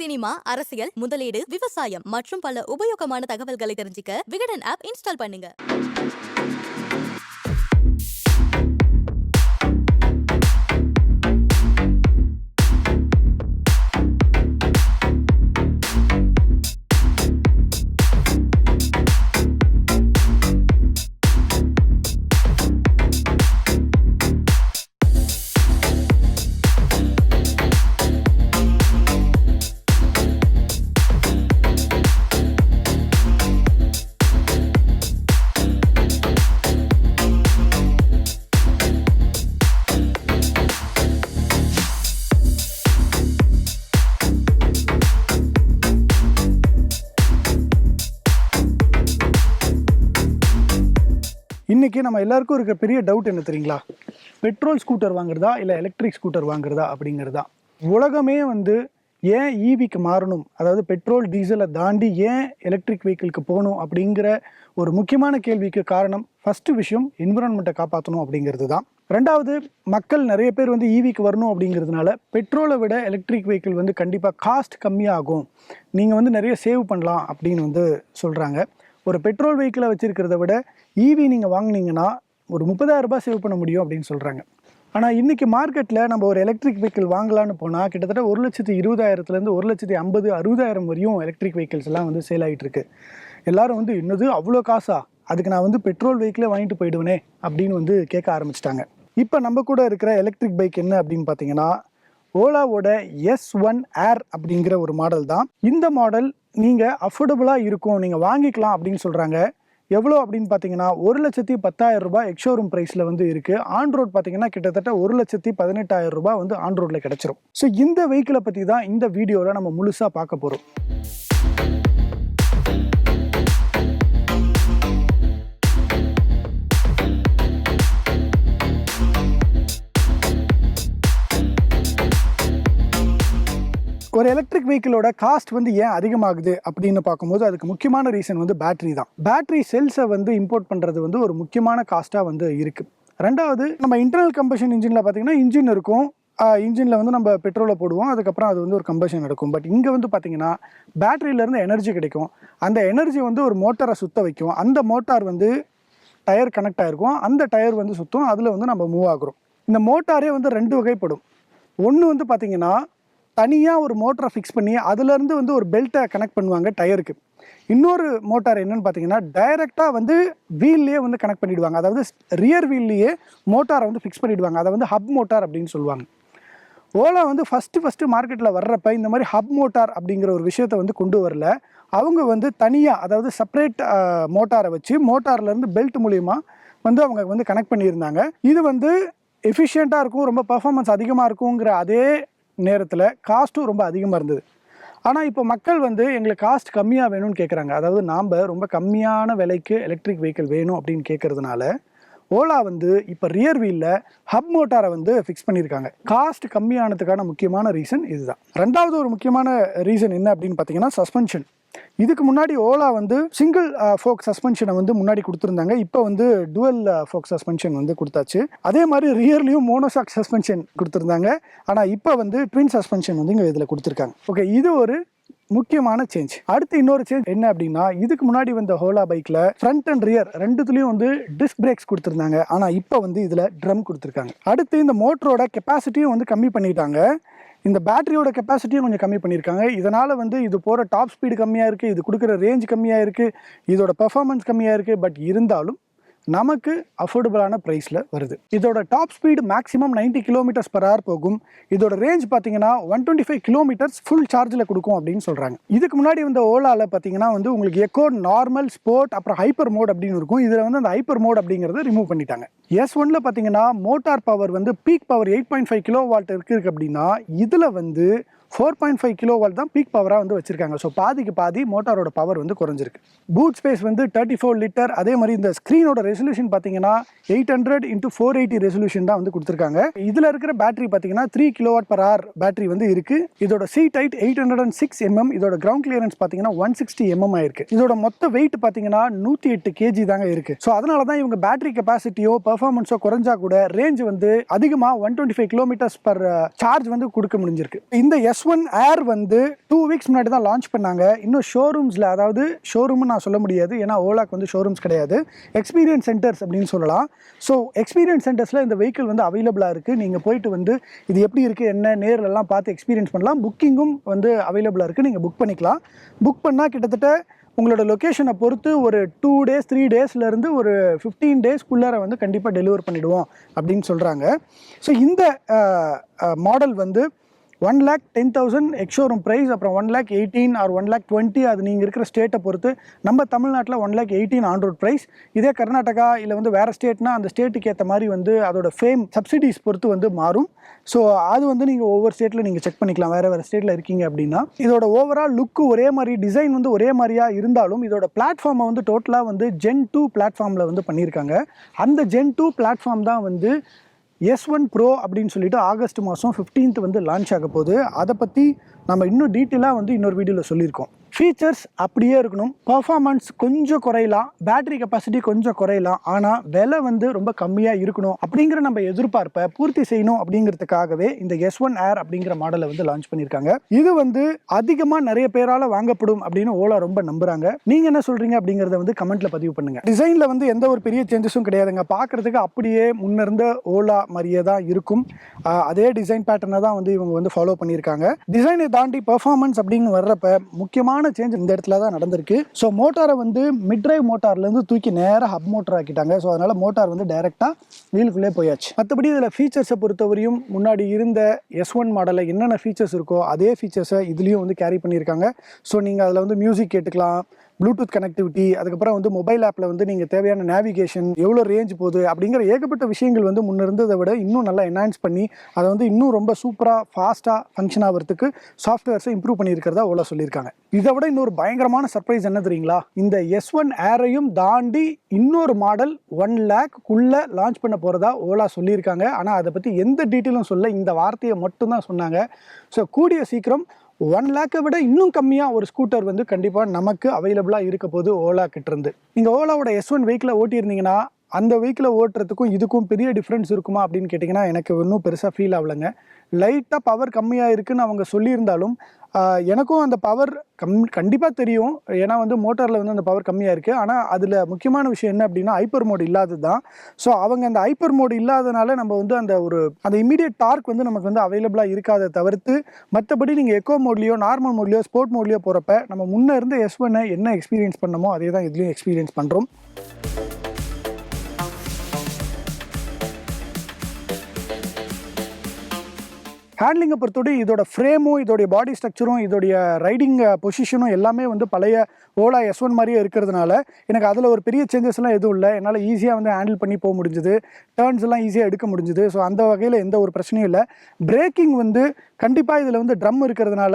Cinema, அரசியல், முதலீடு, விவசாயம் மற்றும் பல உபயோகமான தகவல்களை தெரிஞ்சுக்க விகடன் ஆப் இன்ஸ்டால் பண்ணுங்க. இன்றைக்கி நம்ம எல்லாருக்கும் இருக்கிற பெரிய டவுட் என்ன தெரியுங்களா? பெட்ரோல் ஸ்கூட்டர் வாங்குறதா இல்லை எலக்ட்ரிக் ஸ்கூட்டர் வாங்குறதா அப்படிங்கிறதா. உலகமே ஏன் ஈவிக்கு மாறணும், அதாவது பெட்ரோல் டீசலை தாண்டி ஏன் எலக்ட்ரிக் வெஹிக்கிளுக்கு போகணும் அப்படிங்கிற ஒரு முக்கியமான கேள்விக்கு காரணம் ஃபஸ்ட்டு விஷயம் என்விரான்மெண்ட்டை காப்பாற்றணும் அப்படிங்கிறது தான். ரெண்டாவது, மக்கள் நிறைய பேர் ஈவிக்கு வரணும் அப்படிங்கிறதுனால பெட்ரோலை விட எலக்ட்ரிக் வெஹிக்கிள் கண்டிப்பாக காஸ்ட் கம்மியாகும், நீங்கள் நிறைய சேவ் பண்ணலாம் அப்படின்னு சொல்கிறாங்க. ஒரு பெட்ரோல் வெஹிக்கிளை வச்சுருக்கிறத விட ஈவி நீங்கள் வாங்கினீங்கன்னா ஒரு 30,000 ரூபாய் சேவ் பண்ண முடியும் அப்படின்னு சொல்கிறாங்க. ஆனால் இன்றைக்கி மார்க்கெட்டில் நம்ம ஒரு எலக்ட்ரிக் வெஹிக்கிள் வாங்கலான்னு போனால் கிட்டத்தட்ட 1,20,000 1,50,000 60,000 வரையும் எலக்ட்ரிக் வெஹிக்கிள்ஸ் எல்லாம் சேல் ஆகிட்டுருக்கு. எல்லோரும் என்னது அவ்வளோ காசா, அதுக்கு நான் பெட்ரோல் வெஹிக்கிளே வாங்கிட்டு போயிடுவேனே அப்படின்னு கேட்க ஆரம்பிச்சிட்டாங்க. இப்போ நம்ம கூட இருக்கிற எலக்ட்ரிக் பைக் என்ன அப்படின்னு பார்த்தீங்கன்னா ஓலாவோட S1Air அப்படிங்கிற ஒரு மாடல் தான். இந்த மாடல் நீங்கள் அஃபோர்டபுளாக இருக்கும், நீங்கள் வாங்கிக்கலாம் அப்படின்னு சொல்கிறாங்க. எவ்வளோ அப்படின்னு பார்த்தீங்கன்னா 1,10,000 ரூபாய் எக்ஷோரூம் ப்ரைஸில் இருக்குது. ஆன் ரோட் பார்த்தீங்கன்னா கிட்டத்தட்ட 1,18,000 ரூபாய் ஆன் ரோட்டில் கிடச்சிரும். ஸோ இந்த வெஹிக்கிளை பற்றி தான் இந்த வீடியோவில் நம்ம முழுசாக பார்க்க போகிறோம். ஒரு எலக்ட்ரிக் வெஹிக்கிளோட காஸ்ட் ஏன் அதிகமாகுது அப்படின்னு பார்க்கும்போது அதுக்கு முக்கியமான ரீசன் பேட்டரி தான். பேட்டரி செல்ஸை இம்போர்ட் பண்ணுறது ஒரு முக்கியமான காஸ்ட்டாக இருக்குது. ரெண்டாவது, நம்ம இன்டர்னல் கம்பஷன் இன்ஜினில் பார்த்தீங்கன்னா இன்ஜின் இருக்கும், இன்ஜினில் நம்ம பெட்ரோலை போடுவோம், அதுக்கப்புறம் அது ஒரு கம்பஷன் நடக்கும். பட் இங்கே பார்த்தீங்கன்னா பேட்டரியிலேருந்து எனர்ஜி கிடைக்கும். அந்த எனர்ஜி ஒரு மோட்டாரை சுற்ற வைக்கும். அந்த மோட்டார் டயர் கனெக்ட் ஆகிருக்கும், அந்த டயர் சுற்றும், அதில் நம்ம மூவ் ஆகுறோம். இந்த மோட்டாரே 2 வகைப்படும். ஒன்று பார்த்தீங்கன்னா தனியாக ஒரு மோட்டரை ஃபிக்ஸ் பண்ணி அதுலேருந்து ஒரு பெல்ட்டை கனெக்ட் பண்ணுவாங்க டயருக்கு. இன்னொரு மோட்டார் என்னென்னு பார்த்தீங்கன்னா டைரெக்டாக வீல்லையே கனெக்ட் பண்ணிவிடுவாங்க. அதாவது ரியர் வீல்லையே மோட்டாரை ஃபிக்ஸ் பண்ணிவிடுவாங்க. அதை ஹப் மோட்டார் அப்படின்னு சொல்லுவாங்க. ஓலா ஃபஸ்ட்டு மார்க்கெட்டில் வர்றப்ப இந்த மாதிரி ஹப் மோட்டார் அப்படிங்கிற ஒரு விஷயத்தை கொண்டு வரல. அவங்க தனியாக, அதாவது செப்பரேட் மோட்டாரை வச்சு மோட்டார்லேருந்து பெல்ட் மூலிமா அவங்க கனெக்ட் பண்ணியிருந்தாங்க. இது எஃபிஷியண்ட்டாக இருக்கும், ரொம்ப பர்ஃபார்மன்ஸ் அதிகமாக இருக்குங்கிற அதே நேரத்தில் காஸ்ட்டும் ரொம்ப அதிகமாக இருந்தது. ஆனால் இப்போ மக்கள் எங்களுக்கு காஸ்ட் கம்மியாக வேணும்னு கேட்குறாங்க. அதாவது நாம் ரொம்ப கம்மியான விலைக்கு எலக்ட்ரிக் வெஹிக்கிள் வேணும் அப்படின்னு கேட்குறதுனால ஓலா இப்போ ரியர் வீலில் ஹப் மோட்டாரை ஃபிக்ஸ் பண்ணியிருக்காங்க. காஸ்ட் கம்மியானதுக்கான முக்கியமான ரீசன் இதுதான். ரெண்டாவது ஒரு முக்கியமான ரீசன் என்ன அப்படின்னு பார்த்தீங்கன்னா சஸ்பென்ஷன். இதுக்கு முன்னாடி ஓலா சிங்கிள் ஃபோக் சஸ்பென்ஷனை முன்னாடி கொடுத்துருந்தாங்க. இப்போ டுவல் ஃபோக் சஸ்பென்ஷன் கொடுத்தாச்சு. அதே மாதிரி ரியர்லையும் மோனோஷாக் சஸ்பென்ஷன் கொடுத்துருந்தாங்க. ஆனால் இப்போ ட்வின் சஸ்பென்ஷன் இங்கே இதில் கொடுத்துருக்காங்க. ஓகே, இது ஒரு முக்கியமான சேஞ்ச். அடுத்து இன்னொரு சேஞ்ச் என்ன அப்படின்னா, இதுக்கு முன்னாடி ஓலா பைக்கில் ஃப்ரண்ட் அண்ட் ரியர் ரெண்டுத்துலேயும் டிஸ்க் பிரேக்ஸ் கொடுத்துருந்தாங்க. ஆனால் இப்போ இதில் ட்ரம் கொடுத்துருக்காங்க. அடுத்து இந்த மோட்டரோட கெப்பாசிட்டியும் கம்மி பண்ணிட்டாங்க. இந்த பேட்டரியோட கெப்பாசிட்டியும் கொஞ்சம் கம்மி பண்ணியிருக்காங்க. இதனால் இது போகிற டாப் ஸ்பீடு கம்மியாக இருக்குது, இது கொடுக்குற ரேஞ்ச் கம்மியாக இருக்குது, இதோட பெர்ஃபார்மன்ஸ் கம்மியாக இருக்குது. பட் இருந்தாலும் நமக்கு அஃபோர்டபுளான ப்ரைஸில் வருது. இதோட டாப் ஸ்பீடு மேக்ஸிமம் 90 km/h போகும். இதோட ரேஞ்ச் பார்த்தீங்கன்னா 125 km ஃபுல் சார்ஜில் கொடுக்கும் அப்படின்னு சொல்கிறாங்க. இதுக்கு முன்னாடி ஓலாவில் பார்த்தீங்கன்னா உங்களுக்கு எக்கோ, நார்மல், ஸ்போர்ட், அப்புறம் ஹைப்பர் மோட் அப்படின்னு இருக்கும். இதில் அந்த ஹைப்பர் மோட் அப்படிங்கிறத ரிமூவ் பண்ணிட்டாங்க. S1ல பார்த்தீங்கன்னா motor power peak power 8.5 kW இருக்குது அப்படின்னா இதில் 4.5 kW தான் பீக் பவராக வச்சுருக்காங்க. ஸோ பாதிக்கு பாதி மோட்டாரோட பவர் குறைஞ்சிருக்கு. Boot space 34 litre. அதே மாதிரி இந்த ஸ்க்ரீனோட ரெசல்யூஷன் பார்த்தீங்கன்னா 800x480 ரெசல்யூஷன் தான் கொடுத்துருக்காங்க. இதில் இருக்கிற பேட்டரி பார்த்தீங்கன்னா 3 kWh பேட்டரி இருக்குது. இதோட சீட் ஹைட் 806 mm. இதோட கிரவுண்ட் கிளியரன்ஸ் பார்த்தீங்கன்னா 160 mm ஆயிருக்கு. இதோட மொத்த வெயிட் பார்த்தீங்கன்னா 108 kg தாங்க இருக்குது. ஸோ அதனால தான் இவங்க பேட்டரி கெப்பாசிட்டியோ பெர்ஃபார்மன்ஸோ குறைஞ்சா கூட ரேஞ்ச் அதிகமாக 125 km/h சார்ஜ் கொடுக்க முடிஞ்சிருக்கு. இந்த S1Air வந்து 2 வீக்ஸ் முன்னாடி தான் லான்ச் பண்ணாங்க. இன்னும் ஷோரூம்ஸில், அதாவது ஷோரூம்னு நான் சொல்ல முடியாது, ஏன்னா ஓலாக்கு வந்து ஷோரூம்ஸ் கிடையாது, எக்ஸ்பீரியன்ஸ் சென்டர்ஸ் அப்படின்னு சொல்லலாம். ஸோ எக்ஸ்பீரியன்ஸ் சென்டர்ஸில் இந்த வெஹிக்கிள் வந்து அவைலபிளாக இருக்குது. நீங்கள் போயிட்டு வந்து இது எப்படி இருக்குது என்ன நேர்லலாம் பார்த்து எக்ஸ்பீரியன்ஸ் பண்ணலாம். புக்கிங்கும் வந்து அவைலபிளாக இருக்குது, நீங்கள் புக் பண்ணிக்கலாம். புக் பண்ணால் கிட்டத்தட்ட உங்களோட லொக்கேஷனை பொறுத்து ஒரு 2 டேஸ் 3 டேஸ்லேருந்து ஒரு 15 டேஸ்க்குள்ளார வந்து கண்டிப்பாக டெலிவர் பண்ணிவிடுவோம் அப்படின்னு சொல்கிறாங்க. ஸோ இந்த மாடல் வந்து 1,10,000 எக்ஷோரூம் ப்ரைஸ், அப்புறம் 1,18,000 ஆர் 1,20,000, அது நீங்கள் இருக்கிற ஸ்டேட்டை பொறுத்து. நம்ம தமிழ்நாட்டில் 1,18,000 ஆன் ரோட் ப்ரைஸ். இதே கர்நாடகா இல்லை வந்து வேறு ஸ்டேட்னா அந்த ஸ்டேட்டுக்கு ஏற்ற மாதிரி வந்து அதோட ஃபேம் சப்சிடிஸ் பொறுத்து வந்து மாறும். ஸோ அது வந்து நீங்கள் ஒவ்வொரு ஸ்டேட்டில் நீங்கள் செக் பண்ணிக்கலாம், வேறு ஸ்டேட்டில் இருக்கீங்க அப்படின்னா. இதோட ஓவரால் லுக்கு ஒரே மாதிரி, டிசைன் வந்து ஒரே மாதிரியாக இருந்தாலும் இதோட பிளாட்ஃபார்மை வந்து டோட்டலாக வந்து Gen 2 பிளாட்ஃபார்மில் வந்து பண்ணியிருக்காங்க. அந்த Gen 2 பிளாட்ஃபார்ம் தான் வந்து S1 Pro அப்படின்னு சொல்லிட்டு ஆகஸ்ட் மாதம் 15th வந்து லான்ச் ஆக போகுது. அதை பற்றி நம்ம இன்னும் டீட்டெயிலாக வந்து இன்னொரு வீடியோவில் சொல்லியிருக்கோம். ஃபீச்சர்ஸ் அப்படியே இருக்கணும், பர்ஃபார்மன்ஸ் கொஞ்சம் குறையலாம், பேட்டரி கெப்பாசிட்டி கொஞ்சம் குறையலாம், ஆனால் விலை வந்து ரொம்ப கம்மியாக இருக்கணும் அப்படிங்கிற நம்ம எதிர்பார்ப்பை பூர்த்தி செய்யணும் அப்படிங்கிறதுக்காகவே இந்த S1Air அப்படிங்கிற மாடலை வந்து லான்ச் பண்ணியிருக்காங்க. இது வந்து அதிகமாக நிறைய பேரால் வாங்கப்படும் அப்படின்னு ஓலா ரொம்ப நம்புறாங்க. நீங்கள் என்ன சொல்கிறீங்க அப்படிங்கிறத வந்து கமெண்ட்டில் பதிவு பண்ணுங்கள். டிசைனில் வந்து எந்த ஒரு பெரிய சேஞ்சஸும் கிடையாதுங்க. பார்க்குறதுக்கு அப்படியே முன்னிருந்த ஓலா மாதிரியே தான் இருக்கும். அதே டிசைன் பேட்டர்னை தான் வந்து இவங்க வந்து ஃபாலோ பண்ணியிருக்காங்க. டிசைனை தாண்டி பர்ஃபார்மன்ஸ் அப்படின்னு வர்றப்ப முக்கியமான சேஞ்ச் இந்த இடத்துல தான் நடந்திருக்கு. ஸோ மோட்டாரை வந்து மிட் டிரைவ் மோட்டார்லேருந்து தூக்கி நேராக ஹப் மோட்டர் ஆக்கிட்டாங்க. ஸோ அதனால் மோட்டார் வந்து டைரெக்டாக வீலுக்குள்ளே போயாச்சு. மற்றபடி இதில் ஃபீச்சர்ஸை பொறுத்தவரையும் முன்னாடி இருந்த S1 மாடலில் என்னென்ன ஃபீச்சர்ஸ் இருக்கோ அதே ஃபீச்சர்ஸை இதுலேயும் வந்து கேரி பண்ணியிருக்காங்க. ஸோ நீங்கள் அதில் வந்து மியூசிக் கேட்டுக்கலாம், ப்ளூடூத் கனெக்டிவிட்டி, அதுக்கப்புறம் வந்து மொபைல் ஆப்பில் வந்து நீங்கள் தேவையான நேவிகேஷன், எவ்வளோ ரேஞ்ச் போகுது அப்படிங்கிற ஏகப்பட்ட விஷயங்கள் வந்து முன்ன இருந்ததை விட இன்னும் நல்லா என்ஹான்ஸ் பண்ணி அதை வந்து இன்னும் ரொம்ப சூப்பராக ஃபாஸ்ட்டாக ஃபங்க்ஷன் ஆகிறதுக்கு சாஃப்ட்வேர்ஸை இம்ப்ரூவ் பண்ணியிருக்கிறதா ஓலா சொல்லியிருக்காங்க. இதை விட இன்னொரு பயங்கரமான சர்ப்ரைஸ் என்ன தெரியுங்களா? இந்த S1Air-ஐயும் தாண்டி இன்னொரு மாடல் 1 lakhக்குள்ளே லான்ச் பண்ண போகிறதா ஓலா சொல்லியிருக்காங்க. ஆனால் அதை பற்றி எந்த டீட்டெயிலும் சொல்ல, இந்த வார்த்தையை மட்டும்தான் சொன்னாங்க. ஸோ கூடிய சீக்கிரம் 1 lakhை விட இன்னும் கம்மியாக ஒரு ஸ்கூட்டர் வந்து கண்டிப்பாக நமக்கு அவைலபிளாக இருக்க போது ஓலா கிட்டேருந்து. நீங்கள் ஓலாவோட S1 வெஹிக்கிளை ஓட்டியிருந்தீங்கன்னா அந்த வெஹிக்கிளை ஓட்டுறதுக்கும் இதுக்கும் பெரிய டிஃப்ரென்ஸ் இருக்குமா அப்படின்னு கேட்டிங்கன்னா எனக்கு இன்னும் பெருசாக ஃபீல் ஆகலைங்க. லைட்டாக பவர் கம்மியாக இருக்குதுன்னு அவங்க சொல்லியிருந்தாலும் எனக்கும் அந்த பவர் கண்டிப்பாக தெரியும். ஏன்னா வந்து மோட்டாரில் வந்து அந்த பவர் கம்மியாக இருக்குது. ஆனால் அதில் முக்கியமான விஷயம் என்ன அப்படின்னா ஹைப்பர் மோடு இல்லாதது தான். ஸோ அவங்க அந்த ஹைப்பர் மோடு இல்லாதனால நம்ம வந்து அந்த இமீடியட் டார்க் வந்து நமக்கு வந்து அவைலபிளாக இருக்காத தவிர்த்து மற்றபடி நீங்கள் எக்கோ மோட்லேயோ நார்மல் மோட்லேயோ ஸ்போர்ட் மோட்லேயோ போகிறப்ப நம்ம முன்னே இருந்த S1-ஐ என்ன எக்ஸ்பீரியன்ஸ் பண்ணமோ அதே தான் இதுலேயும் எக்ஸ்பீரியன்ஸ் பண்ணுறோம். ஹேண்ட்லிங்கை பொறுத்தவரை இதோட ஃப்ரேமும் இதோடைய பாடி ஸ்ட்ரக்சரும் இதோடைய ரைடிங் பொசிஷனும் எல்லாமே வந்து பழைய ஓலா S1 மாதிரியே இருக்கிறதுனால எனக்கு அதில் ஒரு பெரிய சேஞ்சஸ்லாம் எதுவும் இல்லை. என்னால் ஈஸியாக வந்து ஹேண்டில் பண்ணி போக முடிஞ்சுது, டர்ன்ஸ் எல்லாம் ஈஸியாக எடுக்க முடிஞ்சுது. ஸோ அந்த வகையில் எந்த ஒரு பிரச்சனையும் இல்லை. பிரேக்கிங் வந்து கண்டிப்பாக இதில் வந்து ட்ரம் இருக்கிறதுனால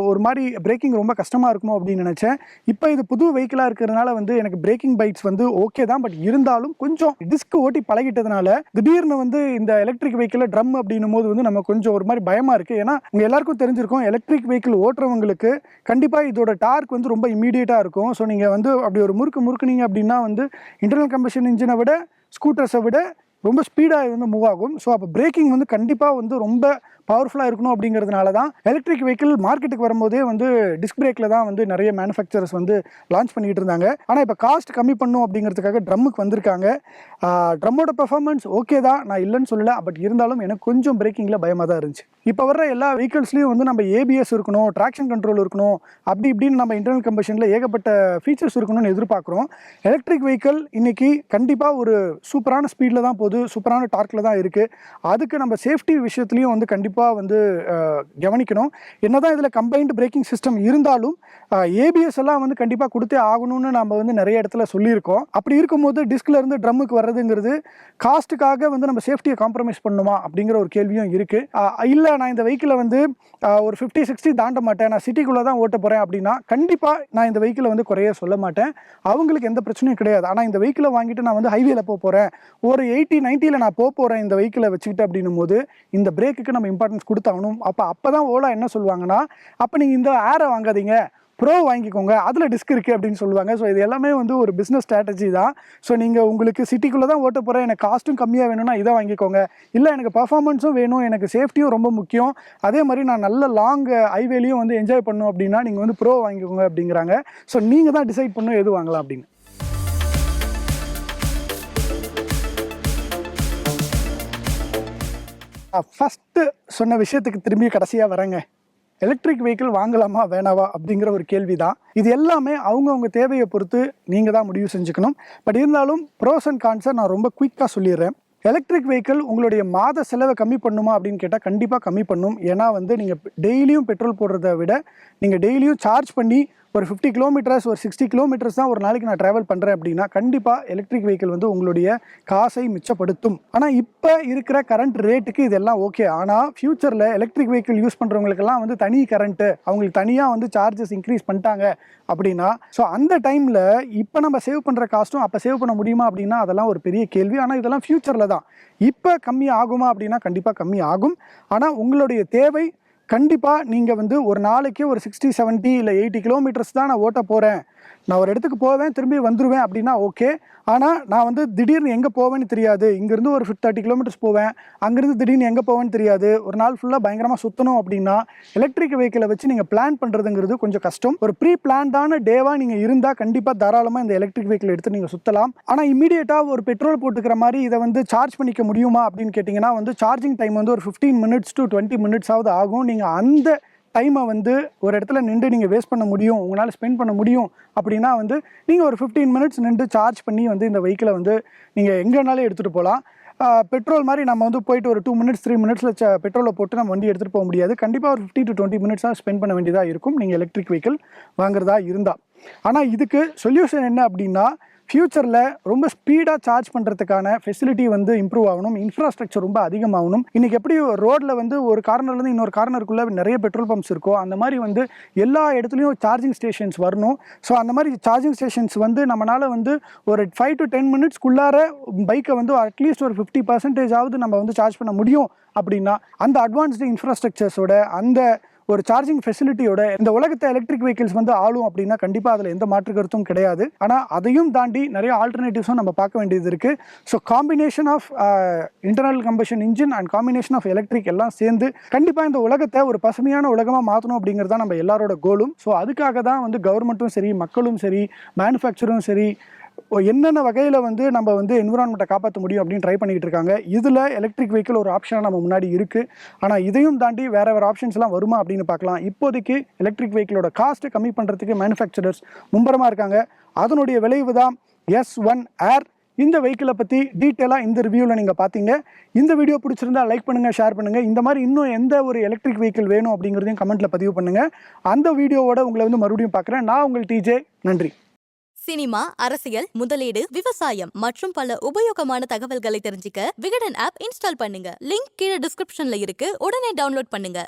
ஒரு மாதிரி பிரேக்கிங் ரொம்ப கஷ்டமாக இருக்குமோ அப்படின்னு நினச்சேன். இப்போ இது புது வெஹிக்கிளாக இருக்கிறதுனால வந்து எனக்கு பிரேக்கிங் பைட்ஸ் வந்து ஓகே தான். பட் இருந்தாலும் கொஞ்சம் டிஸ்க் ஓட்டி பழகிட்டதுனால திடீர்னு வந்து இந்த எலக்ட்ரிக் வெஹிக்கிளில் ட்ரம் அப்படின்னும் போது வந்து நம்ம கொஞ்சம் ஒரு மாதிரி பயமாக இருக்குது. ஏன்னா உங்கள் எல்லாருக்கும் தெரிஞ்சிருக்கும், எலக்ட்ரிக் வெஹிக்கிள் ஓட்டுறவங்களுக்கு கண்டிப்பாக இதோட டார்க் வந்து ரொம்ப இமீடியட்டாக இருக்கும். ஸோ நீங்கள் வந்து அப்படி ஒரு முறுக்குனீங்க அப்படின்னா வந்து இன்டர்னல் கம்பஷன் இன்ஜினை விட ஸ்கூட்டர்ஸை விட ரொம்ப ஸ்பீடாக வந்து மூவ் ஆகும். ஸோ அப்போ பிரேக்கிங் வந்து கண்டிப்பாக வந்து ரொம்ப பவர்ஃபுல்லாக இருக்கணும் அப்படிங்கிறதுனால தான் எலக்ட்ரிக் வெஹிக்கிள் மார்க்கெட்டுக்கு வரும்போதே வந்து டிஸ்க் பிரேக்கில் தான் வந்து நிறைய மேனுஃபேக்சரர்ஸ் வந்து லான்ச் பண்ணிட்டு இருந்தாங்க. ஆனால் இப்போ காஸ்ட் கம்மி பண்ணும் அப்படிங்கிறதுக்காக ட்ரம்முக்கு வந்திருக்காங்க. ட்ரம்மோட பெர்ஃபார்மன்ஸ் ஓகே தான், நான் இல்லைன்னு சொல்லலை. பட் இருந்தாலும் எனக்கு கொஞ்சம் பிரேக்கிங்கில் பயமாக தான் இருந்துச்சு. இப்போ வர்ற எல்லா வெஹிக்கிள்ஸ்லையும் வந்து நம்ம ABS இருக்கணும், ட்ராக்ஷன் கண்ட்ரோல் இருக்கணும், அப்படி இப்படின்னு நம்ம இன்டர்னல் கம்பஷனில் ஏகப்பட்ட ஃபீச்சர்ஸ் இருக்கணும்னு எதிர்பார்க்குறோம். எலக்ட்ரிக் வெஹிக்கிள் இன்றைக்கி கண்டிப்பாக ஒரு சூப்பரான ஸ்பீடில் தான் போகுது, சூப்பரான டார்க்கில் தான் இருக்குது. அதுக்கு நம்ம சேஃப்டி விஷயத்துலையும் வந்து கண்டிப்பாக வந்து கவனிக்கணும். என்னதான் இதில் கம்பைன்டு பிரேக்கிங் சிஸ்டம் இருந்தாலும் ABS எல்லாம் வந்து கண்டிப்பாக கொடுத்தே ஆகணும்னு நம்ம வந்து நிறைய இடத்துல சொல்லியிருக்கோம். அப்படி இருக்கும்போது டிஸ்கில் இருந்து ட்ரம்முக்கு வர்றதுங்கிறது காஸ்ட்டுக்காக வந்து நம்ம சேஃப்டியை காம்ப்ரமைஸ் பண்ணணுமா அப்படிங்கிற ஒரு கேள்வியும் இருக்குது. இல்லை நான் இந்த வெஹிக்கிளை வந்து ஒரு 50-60 தாண்ட மாட்டேன், நான் சிட்டிக்குள்ளே தான் ஓட்ட போகிறேன் அப்படின்னா கண்டிப்பாக நான் இந்த வெஹிக்கிளை வந்து குறைய சொல்ல மாட்டேன். அவங்களுக்கு எந்த பிரச்சனையும் கிடையாது. ஆனால் இந்த வெஹிக்கிளை வாங்கிட்டு நான் வந்து ஹைவேல போகிறேன், ஒரு 80-90ல் நான் போகிறேன் இந்த வெஹிக்கிளை வச்சுக்கிட்டு அப்படின்னும் போது இந்த பிரேக்குக்கு நம்ம இம்பார்ட்டன்ஸ் கொடுத்தாகணும். அப்போ தான் ஓலா என்ன சொல்லுவாங்கன்னா, அப்போ நீங்கள் இந்த ஏரை வாங்காதீங்க, ப்ரோ வாங்கிக்கோங்க, அதில் டிஸ்க் இருக்குது அப்படின்னு சொல்லுவாங்க. ஸோ இது எல்லாமே வந்து ஒரு பிஸ்னஸ் ஸ்ட்ராட்டஜி தான். ஸோ நீங்கள் உங்களுக்கு சிட்டிக்குள்ளே தான் ஓட்ட போகிறேன், எனக்கு காஸ்ட்டும் கம்மியாக வேணும்னா இதை வாங்கிக்கோங்க. இல்லை எனக்கு பர்ஃபார்மன்ஸும் வேணும், எனக்கு சேஃப்டியும் ரொம்ப முக்கியம், அதே மாதிரி நான் நல்ல லாங் ஹைவேலையும் வந்து என்ஜாய் பண்ணணும் அப்படின்னா நீங்கள் வந்து ப்ரோ வாங்கிக்கோங்க அப்படிங்கிறாங்க. ஸோ நீங்கள் தான் டிசைட் பண்ணணும் எது வாங்கலாம் அப்படின்னு. ஃபஸ்ட்டு சொன்ன விஷயத்துக்கு திரும்பி கடைசியாக வரேங்க. எலக்ட்ரிக் வெஹிக்கிள் வாங்கலாமா வேணாவா அப்படிங்கிற ஒரு கேள்வி தான். இது எல்லாமே அவங்கவுங்க தேவையை பொறுத்து நீங்கள் தான் முடிவு செஞ்சுக்கணும். பட் இருந்தாலும் ப்ரோஸ் அண்ட் கான்ஸை நான் ரொம்ப குயிக்காக சொல்லிடுறேன். எலக்ட்ரிக் வெஹிக்கிள் உங்களுடைய மாத செலவை கம்மி பண்ணுமா அப்படின்னு கேட்டால் கண்டிப்பாக கம்மி பண்ணும். ஏன்னா வந்து நீங்கள் டெய்லியும் பெட்ரோல் போடுறத விட நீங்கள் டெய்லியும் சார்ஜ் பண்ணி ஒரு 50 கிலோமீட்டர்ஸ் ஒரு 60 கிலோமீட்டர்ஸ் தான் ஒரு நாளைக்கு நான் ட்ராவல் பண்ணுறேன் அப்படின்னா கண்டிப்பாக எலக்ட்ரிக் வெஹிக்கிள் வந்து உங்களுடைய காசை மிச்சப்படுத்தும். ஆனால் இப்போ இருக்கிற கரண்ட் ரேட்டுக்கு இதெல்லாம் ஓகே. ஆனால் ஃப்யூச்சரில் எலக்ட்ரிக் வெஹிக்கிள் யூஸ் பண்ணுறவங்களுக்கெல்லாம் வந்து தனி கரண்ட்டு, அவங்களுக்கு தனியாக வந்து சார்ஜஸ் இன்க்ரீஸ் பண்ணிட்டாங்க அப்படின்னா ஸோ அந்த டைமில் இப்போ நம்ம சேவ் பண்ணுற காஸ்ட்டும் அப்போ சேவ் பண்ண முடியுமா அப்படின்னா அதெல்லாம் ஒரு பெரிய கேள்வி. ஆனால் இதெல்லாம் ஃப்யூச்சரில் தான். இப்போ கம்மி ஆகுமா அப்படின்னா கண்டிப்பாக கம்மி ஆகும். ஆனால் உங்களுடைய தேவை கண்டிப்பாக நீங்கள் வந்து ஒரு நாளைக்கு ஒரு 60, 70 இல்லை 80 கிலோமீட்டர்ஸ் தான் நான் ஓட்ட போகிறேன், நான் ஒரு இடத்துக்கு போவேன் திரும்பி வந்துடுவேன் அப்படின்னா ஓகே. ஆனால் நான் வந்து திடீர்னு எங்கே போவேன்னு தெரியாது, இங்கேருந்து ஒரு 30 கிலோமீட்டர்ஸ் போவேன், அங்கேருந்து திடீர்னு எங்கே போவேன்னு தெரியாது, ஒரு நாள் ஃபுல்லாக பயங்கரமாக சுற்றணும் அப்படின்னா எலக்ட்ரிக் வெஹிக்கிளை வச்சு நீங்கள் பிளான் பண்ணுறதுங்கிறது கொஞ்சம் கஷ்டம். ஒரு ப்ரீ பிளான்டான டேவாக நீங்கள் இருந்தால் கண்டிப்பாக தாராளமாக இந்த எலக்ட்ரிக் வெஹிக்கிள் எடுத்து நீங்கள் சுற்றலாம். ஆனால் இமீடியட்டாக ஒரு பெட்ரோல் போட்டுக்கிற மாதிரி இதை வந்து சார்ஜ் பண்ணிக்க முடியுமா அப்படின்னு கேட்டிங்கன்னா வந்து சார்ஜிங் டைம் வந்து ஒரு 15 மினிட்ஸ் to 20 மினிட்ஸாவது ஆகும். நீங்கள் அந்த டைமை வந்து ஒரு இடத்துல நின்று நீங்கள் வேஸ்ட் பண்ண முடியும், உங்களால் ஸ்பெண்ட் பண்ண முடியும் அப்படின்னா வந்து நீங்கள் ஒரு 15 மினிட்ஸ் நின்று சார்ஜ் பண்ணி வந்து இந்த வெஹிக்கிளை வந்து நீங்கள் எங்கேனாலும் எடுத்துகிட்டு போகலாம். பெட்ரோல் மாதிரி நம்ம வந்து போயிட்டு ஒரு 2 மினிட்ஸ் 3 மினிட்ஸில் பெட்ரோலை போட்டு நம்ம வண்டி எடுத்துகிட்டு போக முடியாது. கண்டிப்பாக ஒரு 50 to 20 மினிட்ஸாக ஸ்பெண்ட் பண்ண வேண்டியதாக இருக்கும் நீங்கள் எலக்ட்ரிக் வெஹிக்கிள் வாங்குறதா இருந்தால். ஆனால் இதுக்கு சொல்யூஷன் என்ன அப்படின்னா ஃப்யூச்சரில் ரொம்ப ஸ்பீடாக சார்ஜ் பண்ணுறதுக்கான ஃபெசிலிட்டி வந்து இம்ப்ரூவ் ஆகணும், இன்ஃப்ராஸ்ட்ரக்சர் ரொம்ப அதிகமாகணும். இன்றைக்கி எப்படி ரோட்டில் வந்து ஒரு கார்னர்லேருந்து இன்னொரு கார்னருக்குள்ளே நிறைய பெட்ரோல் பம்ப்ஸ் இருக்கோ அந்த மாதிரி வந்து எல்லா இடத்துலையும் சார்ஜிங் ஸ்டேஷன்ஸ் வரணும். ஸோ அந்த மாதிரி சார்ஜிங் ஸ்டேஷன்ஸ் வந்து நம்மளால் வந்து ஒரு 5 to 10 மினிட்ஸ்க்குள்ளார பைக்கை வந்து அட்லீஸ்ட் ஒரு 50% நம்ம வந்து சார்ஜ் பண்ண முடியும் அப்படின்னா அந்த அட்வான்ஸ்டு இன்ஃப்ராஸ்ட்ரக்சர்ஸோட அந்த ஒரு சார்ஜிங் ஃபெசிலிட்டியோட இந்த உலகத்தை எலக்ட்ரிக் வெஹிக்கிள்ஸ் வந்து ஆளும் அப்படின்னா கண்டிப்பாக அதில் எந்த மாற்று கருத்தும் கிடையாது. ஆனால் அதையும் தாண்டி நிறைய ஆல்டர்னேட்டிவ்ஸும் நம்ம பார்க்க வேண்டியது இருக்குது. So combination of internal combustion engine and combination of electric எல்லாம் சேர்ந்து கண்டிப்பாக இந்த உலகத்தை ஒரு பசுமையான உலகமாக மாற்றணும் அப்படிங்கிறது தான் நம்ம எல்லாரோட கோலும். ஸோ அதுக்காக தான் வந்து கவர்மெண்ட்டும் சரி, மக்களும் சரி, மேனுஃபேக்சரும் சரி என்னென்ன வகையில் வந்து நம்ம வந்து என்விரான்மெண்ட்டை காப்பாற்ற முடியும் அப்படின்னு ட்ரை பண்ணிக்கிட்டு இருக்காங்க. இதில் எலக்ட்ரிக் வெஹிக்கிள் ஒரு ஆப்ஷனாக நம்ம முன்னாடி இருக்குது. ஆனால் இதையும் தாண்டி வேறு ஆப்ஷன்ஸ்லாம் வருமா அப்படின்னு பார்க்கலாம். இப்போதைக்கு எலக்ட்ரிக் வெஹிக்கிளோட காஸ்ட்டை கம்மி பண்ணுறதுக்கு மேனுஃபேக்சரர்ஸ் மும்பரமாக இருக்காங்க. அதனுடைய விளைவு தான் S1Air. இந்த வெஹிக்கிளை பற்றி டீட்டெயிலாக இந்த ரிவ்யூவில் நீங்கள் பார்த்தீங்க. இந்த வீடியோ பிடிச்சிருந்தா லைக் பண்ணுங்கள், ஷேர் பண்ணுங்கள். இந்த மாதிரி இன்னும் எந்த ஒரு எலக்ட்ரிக் வெஹிக்கிள் வேணும் அப்படிங்கிறதையும் கமெண்ட்டில் பதிவு பண்ணுங்கள். அந்த வீடியோவோட உங்களை வந்து மறுபடியும் பார்க்குறேன். நான் உங்கள் TJ. நன்றி. சினிமா, அரசியல், முதலீடு, விவசாயம் மற்றும் பல உபயோகமான தகவல்களை தெரிஞ்சுக்க விகடன் ஆப் இன்ஸ்டால் பண்ணுங்க. லிங்க் கீழே டிஸ்கிரிப்ஷன்ல இருக்கு. உடனே டவுன்லோட் பண்ணுங்க.